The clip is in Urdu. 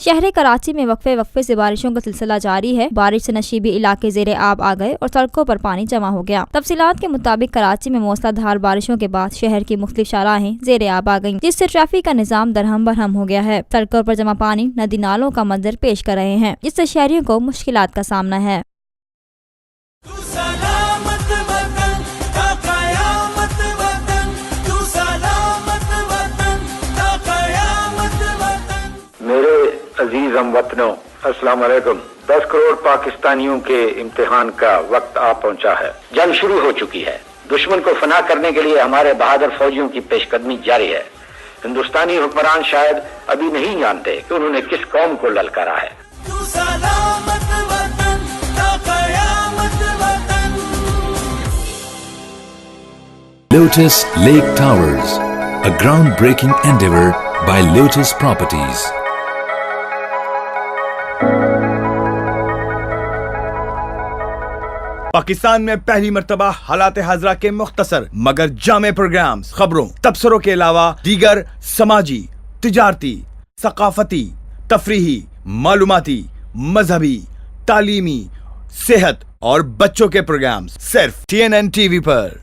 شہرکراچی میں وقفے سے بارشوں کا سلسلہ جاری ہے۔ بارش سے نشیبی علاقے زیر آب آ گئے اور سڑکوں پر پانی جمع ہو گیا۔ تفصیلات کے مطابق کراچی میں موسلہ دھار بارشوں کے بعد شہر کی مختلف شاہراہیں زیر آب آ گئیں، جس سے ٹریفک کا نظام درہم برہم ہو گیا ہے۔ سڑکوں پر جمع پانی ندی نالوں کا منظر پیش کر رہے ہیں، جس سے شہریوں کو مشکلات کا سامنا ہے۔ میرے عزیز ہم وطنوں، السلام علیکم۔ 10 کروڑ پاکستانیوں کے امتحان کا وقت آ پہنچا ہے۔ جنگ شروع ہو چکی ہے۔ دشمن کو فنا کرنے کے لیے ہمارے بہادر فوجیوں کی پیش قدمی جاری ہے۔ ہندوستانی حکمران شاید ابھی نہیں جانتے کہ انہوں نے کس قوم کو للکارا ہے۔ Lotus Lake Towers, a groundbreaking endeavor by Lotus Properties. Pakistan میں پہلی مرتبہ حالات حاضرہ کے مختصر مگر جامع پروگرامز، خبروں، تبصروں کے علاوہ دیگر سماجی، تجارتی، ثقافتی، تفریحی، معلوماتی، مذہبی، تعلیمی، صحت اور بچوں کے پروگرامز صرف TNN TV پر۔